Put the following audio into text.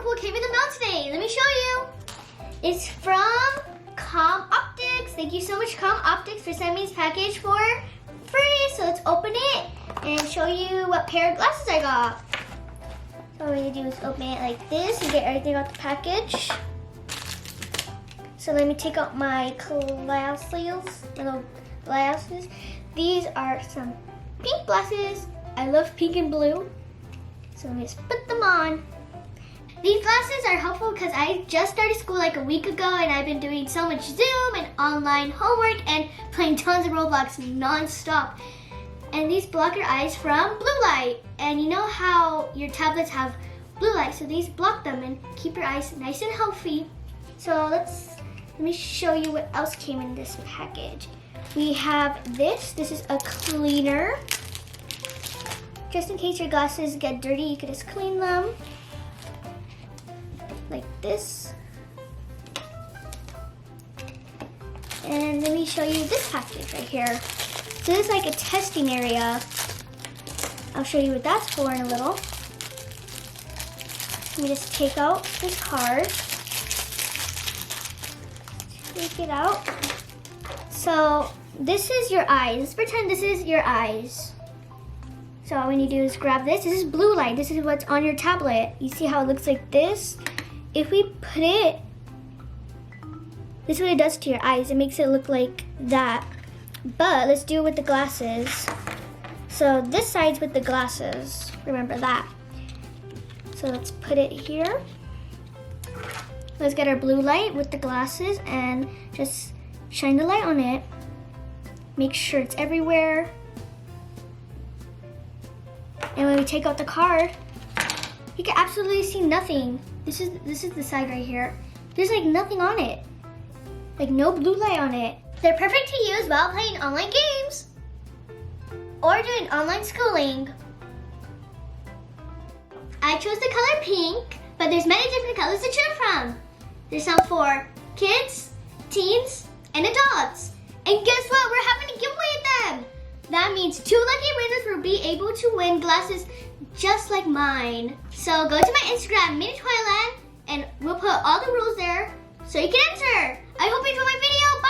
cool came in the mail today. Let me show you. It's from Calmoptics. Thank you so much, Calmoptics, for sending me this package for free. So let's open it and show you what pair of glasses I got. So what we're gonna do is open it like this and get everything out the package. So let me take out my little glasses. These are some pink glasses. I love pink and blue. So let me just put them on. These glasses are helpful because I just started school like a week ago and I've been doing so much Zoom and online homework and playing tons of Roblox non-stop. And these block your eyes from blue light. And you know how your tablets have blue light, so these block them and keep your eyes nice and healthy. So let me show you what else came in this package. We have this. This is a cleaner. Just in case your glasses get dirty, you can just clean them. Like this. And let me show you this package right here. So this is like a testing area. I'll show you what that's for in a little. Let me just take out this card. Take it out. So this is your eyes. Let's pretend this is your eyes. So all we need to do is grab this. This is blue light. This is what's on your tablet. You see how it looks like this? If we put it, this is what it does to your eyes. It makes it look like that. But let's do it with the glasses. So this side's with the glasses. Remember that. So let's put it here. Let's get our blue light with the glasses and just shine the light on it. Make sure it's everywhere. And when we take out the card, you can absolutely see nothing. This is the side right here. There's like nothing on it. Like no blue light on it. They're perfect to use while playing online games or doing online schooling. I chose the color pink, but there's many different colors to choose from. There's some for kids, teens, and adults. And guess what? We're having a giveaway of them. That means 2 lucky winners will be able to win glasses just like mine. So go to my Instagram, Mini Toyland, and we'll put all the rules there so you can enter. I hope you enjoyed my video. Bye!